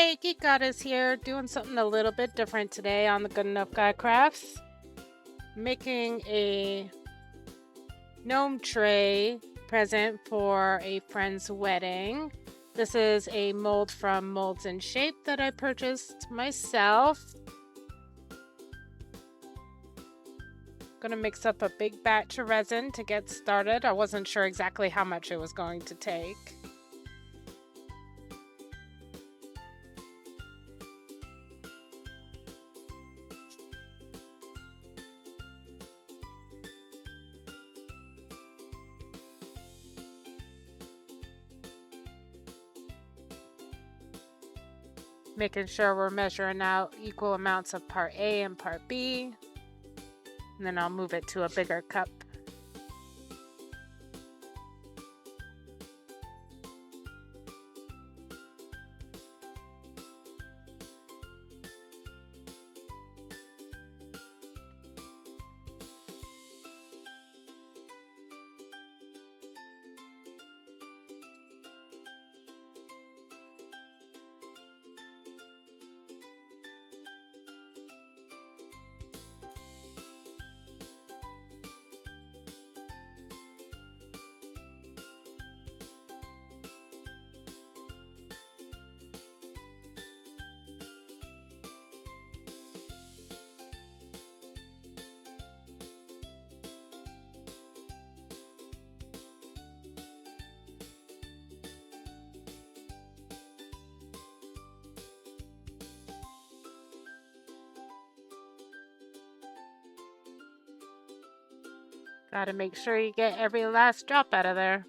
Hey, Geek Goddess here, doing something a little bit different today on the Good Enough Guy Crafts. Making a gnome tray present for a friend's wedding. This is a mold from Molds and Shape that I purchased myself. Gonna mix up a big batch of resin to get started. I wasn't sure exactly how much it was going to take. Making sure we're measuring out equal amounts of part A and part B. And then I'll move it to a bigger cup. Gotta make sure you get every last drop out of there.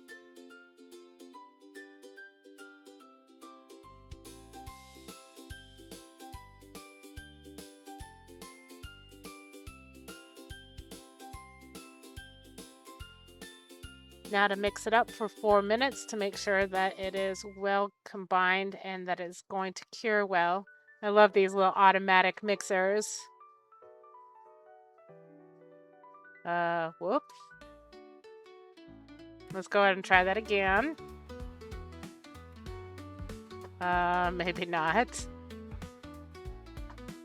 Now to mix it up for 4 minutes to make sure that it is well combined and that it's going to cure well. I love these little automatic mixers. Whoops. Let's go ahead and try that again. Maybe not.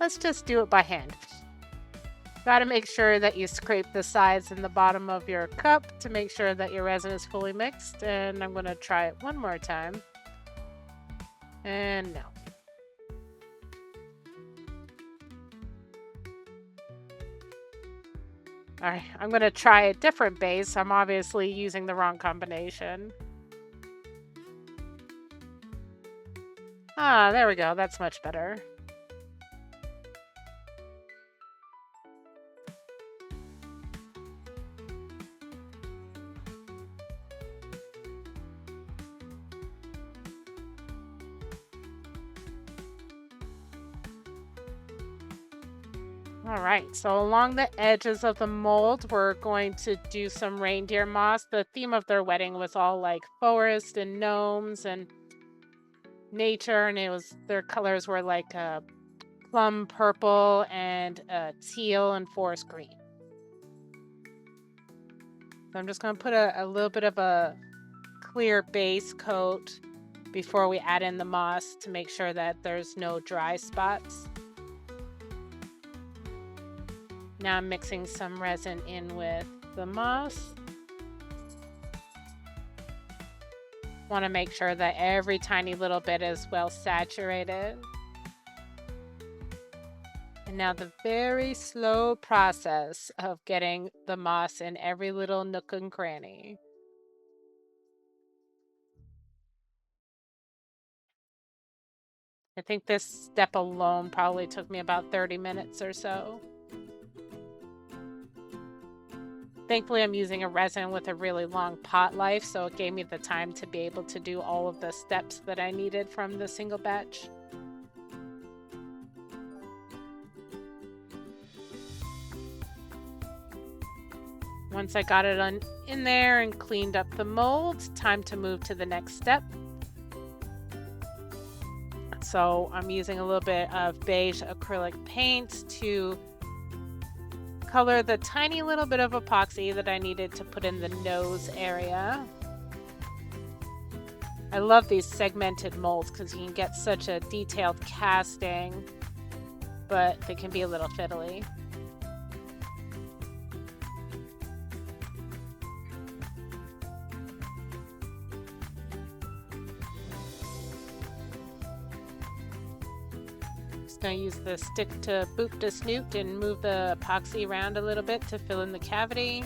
Let's just do it by hand. Gotta make sure that you scrape the sides and the bottom of your cup to make sure that your resin is fully mixed. And I'm gonna try it one more time. And no. Alright, I'm gonna try a different base. I'm obviously using the wrong combination. Ah, there we go. That's much better. All right, so along the edges of the mold, we're going to do some reindeer moss. The theme of their wedding was all like forest and gnomes and nature, and their colors were like plum purple and teal and forest green. So I'm just going to put a little bit of a clear base coat before we add in the moss to make sure that there's no dry spots. Now I'm mixing some resin in with the moss. Want to make sure that every tiny little bit is well saturated. And now the very slow process of getting the moss in every little nook and cranny. I think this step alone probably took me about 30 minutes or so. Thankfully, I'm using a resin with a really long pot life, so it gave me the time to be able to do all of the steps that I needed from the single batch. Once I got it in there and cleaned up the mold, time to move to the next step. So I'm using a little bit of beige acrylic paint to color the tiny little bit of epoxy that I needed to put in the nose area. I love these segmented molds because you can get such a detailed casting, but they can be a little fiddly. Just gonna use the stick to boop the snoot and move the epoxy around a little bit to fill in the cavity.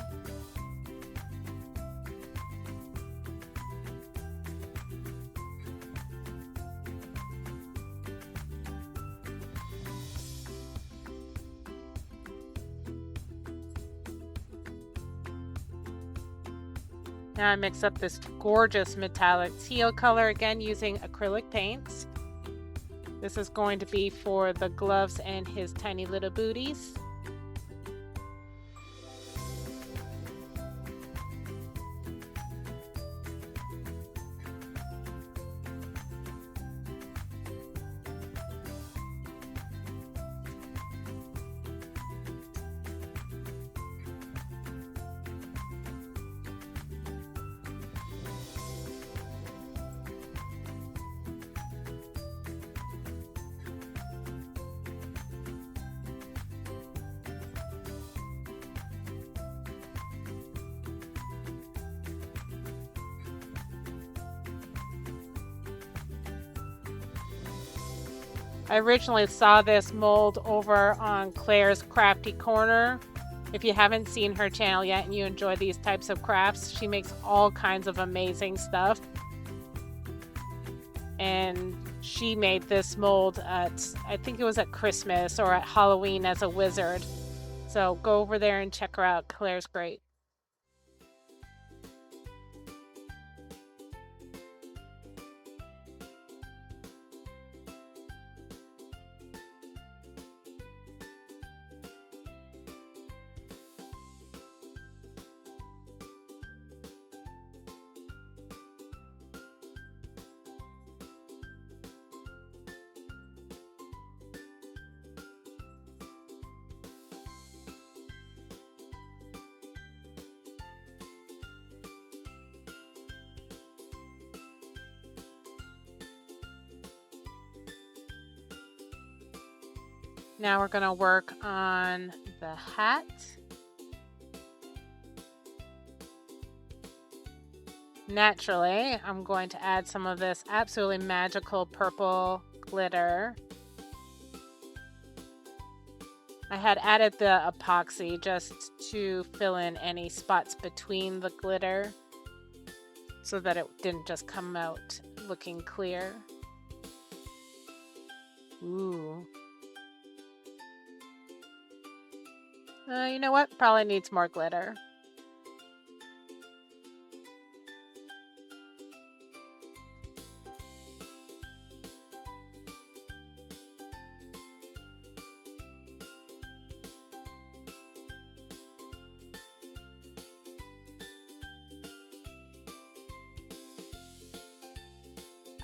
Now I mix up this gorgeous metallic teal color, again using acrylic paints. This is going to be for the gloves and his tiny little booties. I originally saw this mold over on Claire's Crafty Corner. If you haven't seen her channel yet and you enjoy these types of crafts, she makes all kinds of amazing stuff. And she made this mold at, I think it was at Christmas or at Halloween as a wizard. So go over there and check her out. Claire's great. Now we're going to work on the hat. Naturally, I'm going to add some of this absolutely magical purple glitter. I had added the epoxy just to fill in any spots between the glitter so that it didn't just come out looking clear. Ooh. You know what? Probably needs more glitter.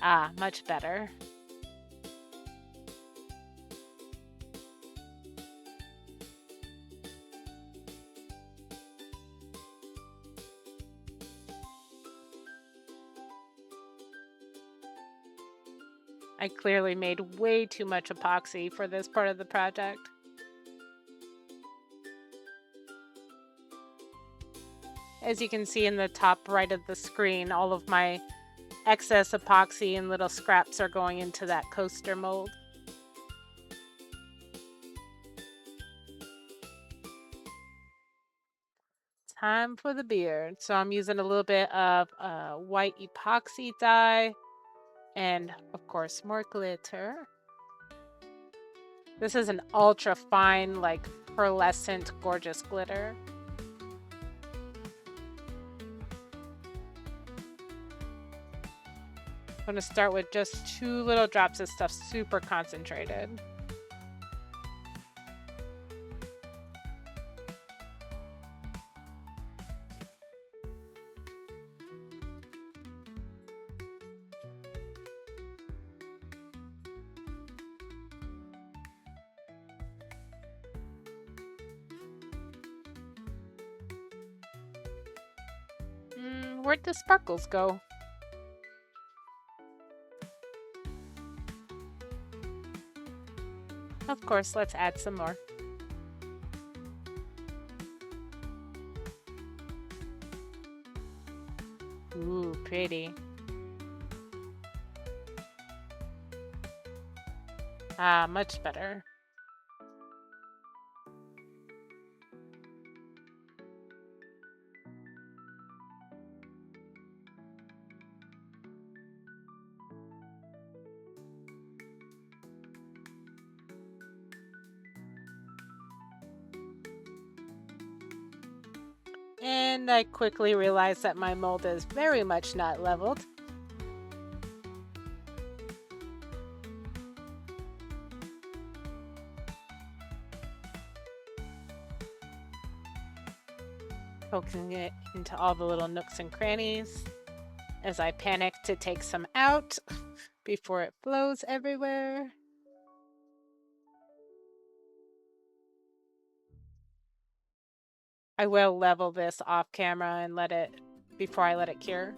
Ah, much better. I clearly made way too much epoxy for this part of the project. As you can see in the top right of the screen, all of my excess epoxy and little scraps are going into that coaster mold. Time for the beard. So I'm using a little bit of white epoxy dye and, of course, more glitter. This is an ultra fine, like pearlescent, gorgeous glitter. I'm going to start with just 2 little drops of stuff, super concentrated. Where'd the sparkles go? Of course, let's add some more. Ooh, pretty. Ah, much better. And I quickly realized that my mold is very much not leveled. Poking it into all the little nooks and crannies as I panic to take some out before it flows everywhere. I will level this off camera and before I let it cure.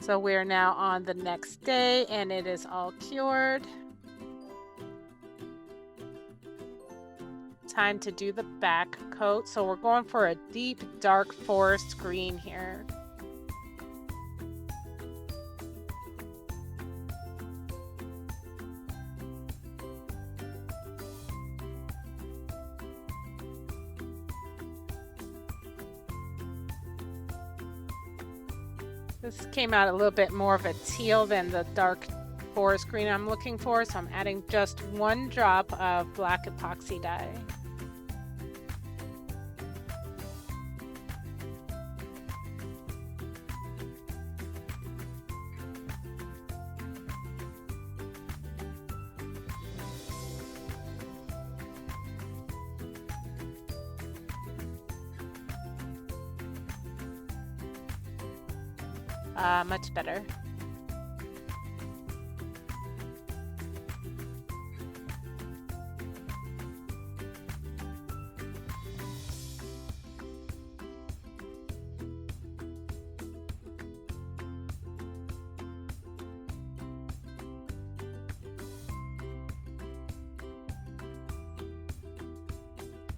So we're now on the next day and it is all cured. Time to do the back coat. So we're going for a deep, dark forest green here. This came out a little bit more of a teal than the dark forest green I'm looking for, so I'm adding just 1 drop of black epoxy dye. Much better.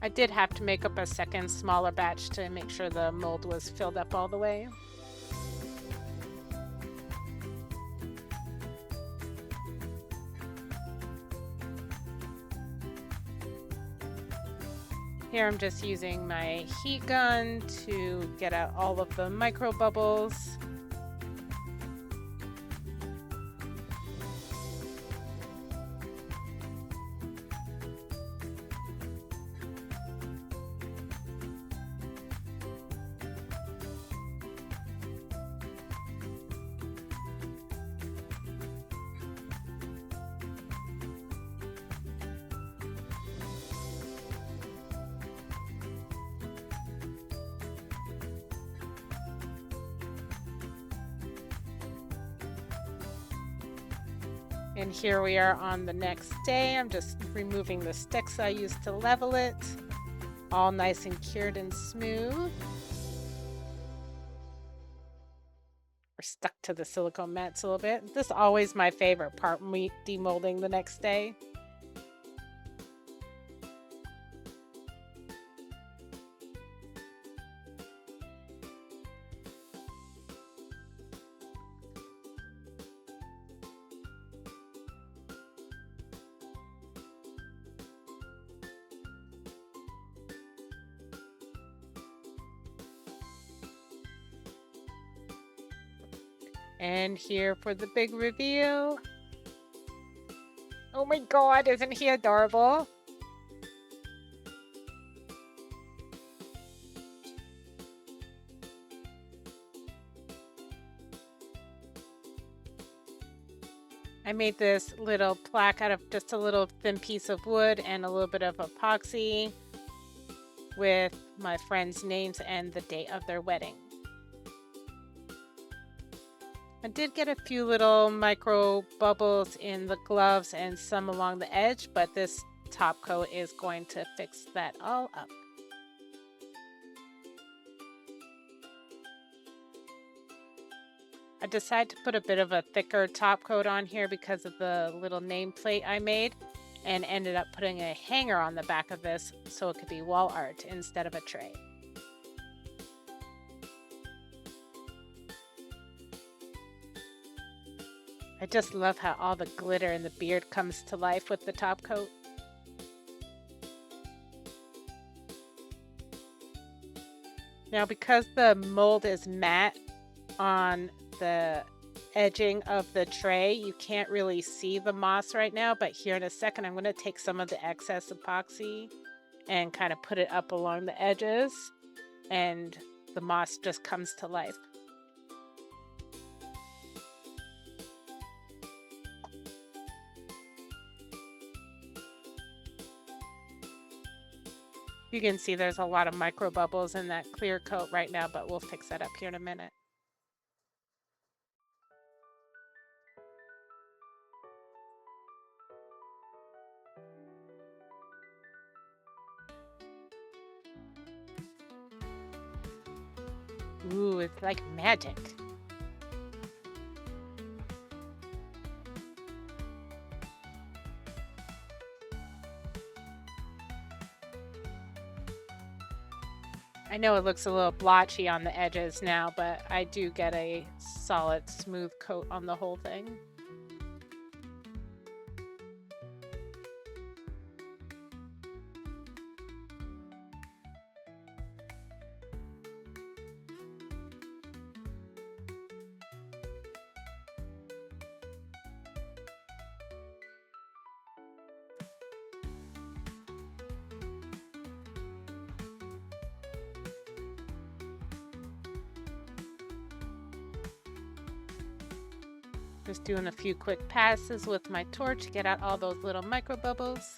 I did have to make up a second smaller batch to make sure the mold was filled up all the way. Here I'm just using my heat gun to get out all of the micro bubbles. And here we are on the next day. I'm just removing the sticks I used to level it. All nice and cured and smooth. We're stuck to the silicone mats a little bit. This is always my favorite part, demolding the next day. And here for the big reveal. Oh my god, isn't he adorable? I made this little plaque out of just a little thin piece of wood and a little bit of epoxy with my friends' names and the date of their wedding. I did get a few little micro bubbles in the gloves and some along the edge, but this top coat is going to fix that all up. I decided to put a bit of a thicker top coat on here because of the little nameplate I made, and ended up putting a hanger on the back of this so it could be wall art instead of a tray. I just love how all the glitter in the beard comes to life with the top coat. Now, because the mold is matte on the edging of the tray, you can't really see the moss right now, but here in a second I'm going to take some of the excess epoxy and kind of put it up along the edges, and the moss just comes to life. You can see there's a lot of micro bubbles in that clear coat right now, but we'll fix that up here in a minute. Ooh, it's like magic. I know it looks a little blotchy on the edges now, but I do get a solid, smooth coat on the whole thing. Just doing a few quick passes with my torch to get out all those little micro bubbles.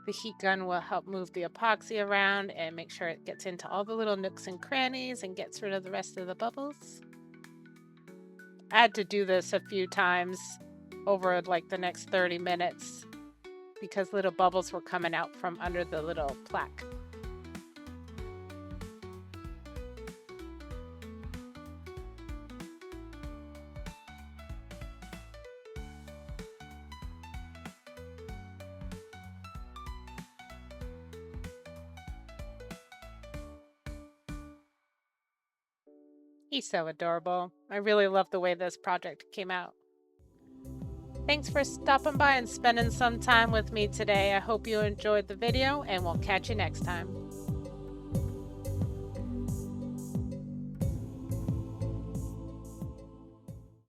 The heat gun will help move the epoxy around and make sure it gets into all the little nooks and crannies and gets rid of the rest of the bubbles. I had to do this a few times over like the next 30 minutes because little bubbles were coming out from under the little plaque. He's so adorable. I really love the way this project came out. Thanks for stopping by and spending some time with me today. I hope you enjoyed the video, and we'll catch you next time.